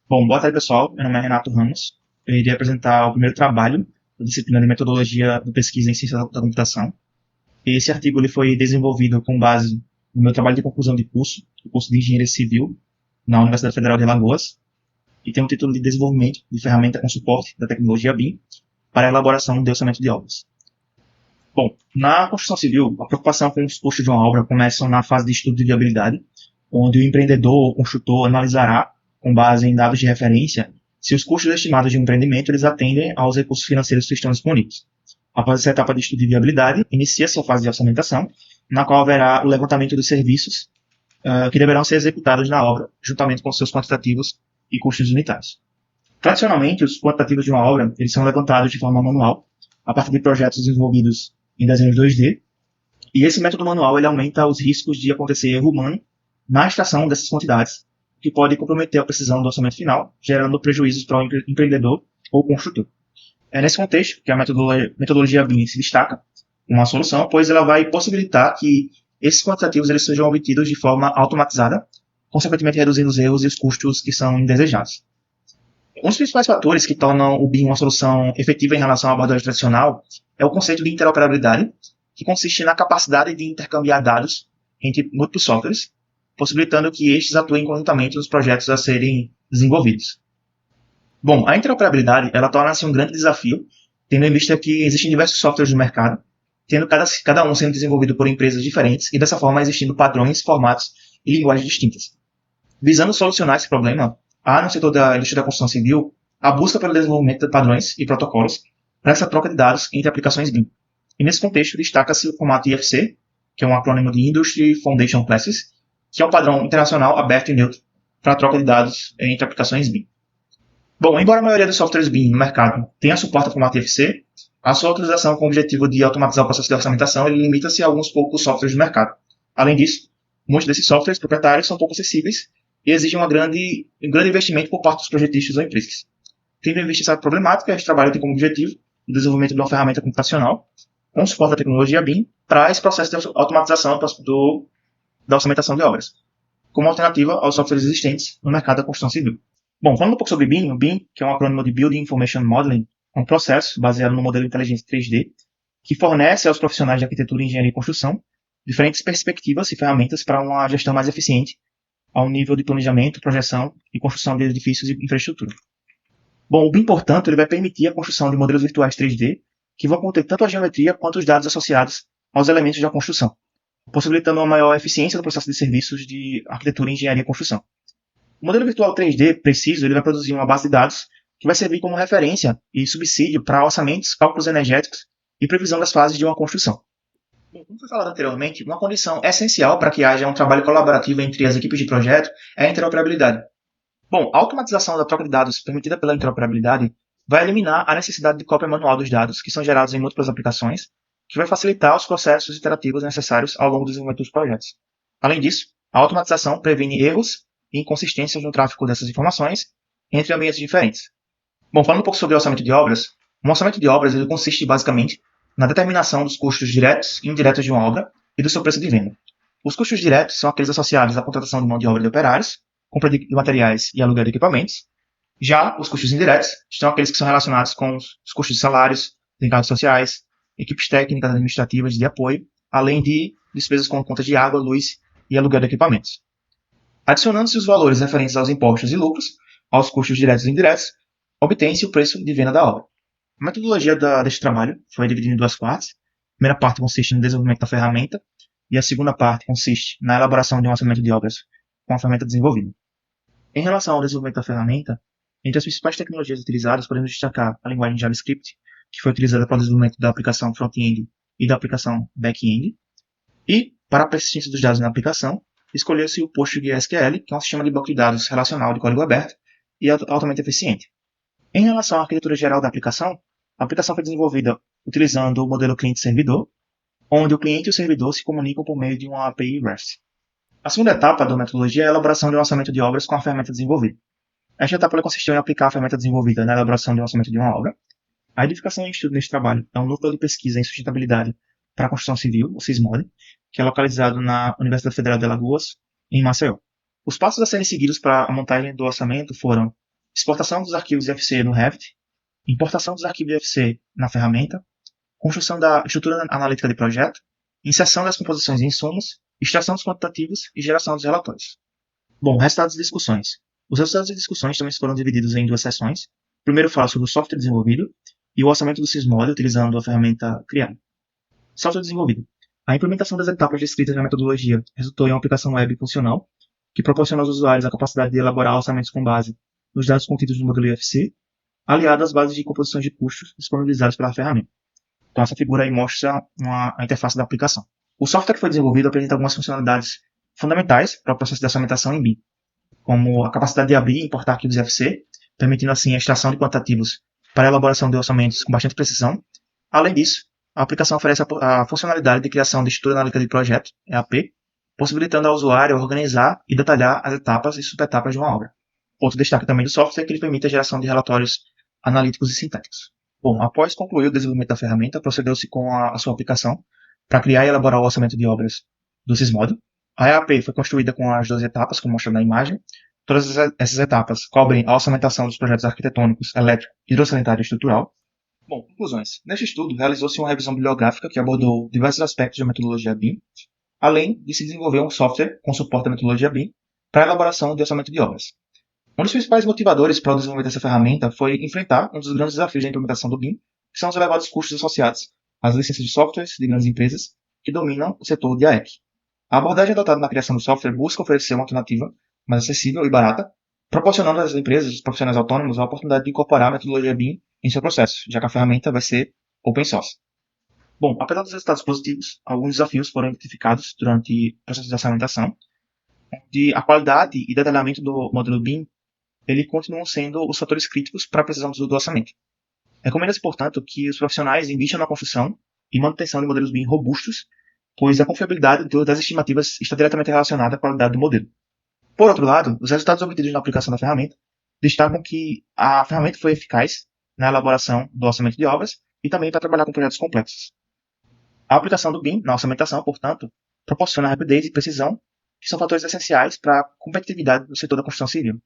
Bom, boa tarde, pessoal. Meu nome é Renato Ramos. Eu irei apresentar o primeiro trabalho da disciplina de Metodologia de Pesquisa em Ciência da Computação. Esse artigo ele foi desenvolvido com base no meu trabalho de conclusão de curso, o curso de Engenharia Civil, na Universidade Federal de Alagoas, e tem o título de Desenvolvimento de Ferramenta com Suporte da Tecnologia BIM para a elaboração de orçamento de obras. Bom, na construção civil, a preocupação com os custos de uma obra começa na fase de estudo de viabilidade, onde o empreendedor ou construtor analisará, com base em dados de referência, se os custos estimados de um empreendimento eles atendem aos recursos financeiros que estão disponíveis. Após essa etapa de estudo de viabilidade, inicia-se a fase de orçamentação, na qual haverá o levantamento dos serviços que deverão ser executados na obra, juntamente com seus quantitativos e custos unitários. Tradicionalmente, os quantitativos de uma obra eles são levantados de forma manual, a partir de projetos desenvolvidos em desenhos 2D, e esse método manual ele aumenta os riscos de acontecer erro humano na extração dessas quantidades, que pode comprometer a precisão do orçamento final, gerando prejuízos para o empreendedor ou construtor. É nesse contexto que a metodologia BIM se destaca uma solução, pois ela vai possibilitar que esses quantitativos eles sejam obtidos de forma automatizada, consequentemente reduzindo os erros e os custos que são indesejados. Um dos principais fatores que tornam o BIM uma solução efetiva em relação à abordagem tradicional é o conceito de interoperabilidade, que consiste na capacidade de intercambiar dados entre múltiplos softwares, possibilitando que estes atuem conjuntamente nos projetos a serem desenvolvidos. Bom, a interoperabilidade ela torna-se um grande desafio, tendo em vista que existem diversos softwares no mercado, tendo cada um sendo desenvolvido por empresas diferentes e dessa forma existindo padrões, formatos e linguagens distintas. Visando solucionar esse problema, há no setor da indústria da construção civil a busca pelo desenvolvimento de padrões e protocolos para essa troca de dados entre aplicações BIM. E nesse contexto destaca-se o formato IFC, que é um acrônimo de Industry Foundation Classes, que é um padrão internacional aberto e neutro para a troca de dados entre aplicações BIM. Bom, embora a maioria dos softwares BIM no mercado tenha suporte ao formato IFC, a sua utilização com o objetivo de automatizar o processo de orçamentação ele limita-se a alguns poucos softwares do mercado. Além disso, muitos desses softwares proprietários são pouco acessíveis e exigem um grande investimento por parte dos projetistas ou empresas. Tendo em vista essa problemática, este trabalho tem como objetivo o desenvolvimento de uma ferramenta computacional com suporte à tecnologia BIM para esse processo de automatização da orçamentação de obras, como alternativa aos softwares existentes no mercado da construção civil. Bom, falando um pouco sobre BIM, o BIM, que é um acrônimo de Building Information Modeling, é um processo baseado no modelo inteligente 3D, que fornece aos profissionais de arquitetura, engenharia e construção diferentes perspectivas e ferramentas para uma gestão mais eficiente ao nível de planejamento, projeção e construção de edifícios e infraestrutura. Bom, o BIM, portanto, ele vai permitir a construção de modelos virtuais 3D que vão conter tanto a geometria quanto os dados associados aos elementos da construção, possibilitando uma maior eficiência do processo de serviços de arquitetura, engenharia e construção. O modelo virtual 3D preciso ele vai produzir uma base de dados que vai servir como referência e subsídio para orçamentos, cálculos energéticos e previsão das fases de uma construção. Como foi falado anteriormente, uma condição essencial para que haja um trabalho colaborativo entre as equipes de projeto é a interoperabilidade. Bom, a automatização da troca de dados permitida pela interoperabilidade vai eliminar a necessidade de cópia manual dos dados que são gerados em múltiplas aplicações, que vai facilitar os processos iterativos necessários ao longo do desenvolvimento dos projetos. Além disso, a automatização previne erros e inconsistências no tráfego dessas informações entre ambientes diferentes. Bom, falando um pouco sobre o orçamento de obras, um orçamento de obras ele consiste basicamente na determinação dos custos diretos e indiretos de uma obra e do seu preço de venda. Os custos diretos são aqueles associados à contratação de mão de obra de operários, compra de materiais e aluguel de equipamentos. Já os custos indiretos estão aqueles que são relacionados com os custos de salários, de encargos sociais, equipes técnicas administrativas de apoio, além de despesas com contas de água, luz e aluguel de equipamentos. Adicionando-se os valores referentes aos impostos e lucros, aos custos diretos e indiretos, obtém-se o preço de venda da obra. A metodologia deste trabalho foi dividida em duas partes. A primeira parte consiste no desenvolvimento da ferramenta e a segunda parte consiste na elaboração de um orçamento de obras com a ferramenta desenvolvida. Em relação ao desenvolvimento da ferramenta, entre as principais tecnologias utilizadas, podemos destacar a linguagem JavaScript, que foi utilizada para o desenvolvimento da aplicação front-end e da aplicação back-end. E, para a persistência dos dados na aplicação, escolheu-se o PostgreSQL, que é um sistema de banco de dados relacional de código aberto e altamente eficiente. Em relação à arquitetura geral da aplicação, a aplicação foi desenvolvida utilizando o modelo cliente-servidor, onde o cliente e o servidor se comunicam por meio de uma API REST. A segunda etapa da metodologia é a elaboração de um orçamento de obras com a ferramenta desenvolvida. Esta etapa consistiu em aplicar a ferramenta desenvolvida na elaboração de um orçamento de uma obra. A edificação e estudo neste trabalho é um núcleo de pesquisa em sustentabilidade para a construção civil, o SISMOD, que é localizado na Universidade Federal de Alagoas, em Maceió. Os passos a serem seguidos para a montagem do orçamento foram exportação dos arquivos IFC no Revit, importação dos arquivos IFC na ferramenta, construção da estrutura analítica de projeto, inserção das composições em insumos, extração dos quantitativos e geração dos relatórios. Bom, resultados de discussões. Os resultados de discussões também foram divididos em duas sessões. O primeiro fala sobre o software desenvolvido e o orçamento do Sysmod utilizando a ferramenta criada. Software desenvolvido. A implementação das etapas descritas na metodologia resultou em uma aplicação web funcional que proporciona aos usuários a capacidade de elaborar orçamentos com base nos dados contidos no modelo IFC, aliado às bases de composições de custos disponibilizadas pela ferramenta. Então, essa figura aí mostra a interface da aplicação. O software que foi desenvolvido apresenta algumas funcionalidades fundamentais para o processo de orçamentação em BIM, como a capacidade de abrir e importar arquivos IFC, permitindo assim a extração de quantitativos para a elaboração de orçamentos com bastante precisão. Além disso, a aplicação oferece a funcionalidade de criação de estrutura analítica de projeto, EAP, possibilitando ao usuário organizar e detalhar as etapas e subetapas de uma obra. Outro destaque também do software é que ele permite a geração de relatórios analíticos e sintéticos. Bom, após concluir o desenvolvimento da ferramenta, procedeu-se com a sua aplicação para criar e elaborar o orçamento de obras do Sysmod. A EAP foi construída com as 12 etapas, como mostrado na imagem. Todas essas etapas cobrem a orçamentação dos projetos arquitetônicos, elétrico, hidrossanitário e estrutural. Bom, conclusões. Neste estudo, realizou-se uma revisão bibliográfica que abordou diversos aspectos da metodologia BIM, além de se desenvolver um software com suporte à metodologia BIM para a elaboração de orçamento de obras. Um dos principais motivadores para o desenvolvimento dessa ferramenta foi enfrentar um dos grandes desafios da implementação do BIM, que são os elevados custos associados às licenças de softwares de grandes empresas que dominam o setor de AEC. A abordagem adotada na criação do software busca oferecer uma alternativa mais acessível e barata, proporcionando às empresas e aos profissionais autônomos a oportunidade de incorporar a metodologia BIM em seu processo, já que a ferramenta vai ser open source. Bom, apesar dos resultados positivos, alguns desafios foram identificados durante o processo de orçamentação, onde a qualidade e detalhamento do modelo BIM ele continuam sendo os fatores críticos para a precisão do orçamento. Recomenda-se, portanto, que os profissionais invistam na construção e manutenção de modelos BIM robustos, pois a confiabilidade das estimativas está diretamente relacionada à qualidade do modelo. Por outro lado, os resultados obtidos na aplicação da ferramenta destacam que a ferramenta foi eficaz na elaboração do orçamento de obras e também para trabalhar com projetos complexos. A aplicação do BIM na orçamentação, portanto, proporciona rapidez e precisão, que são fatores essenciais para a competitividade do setor da construção civil.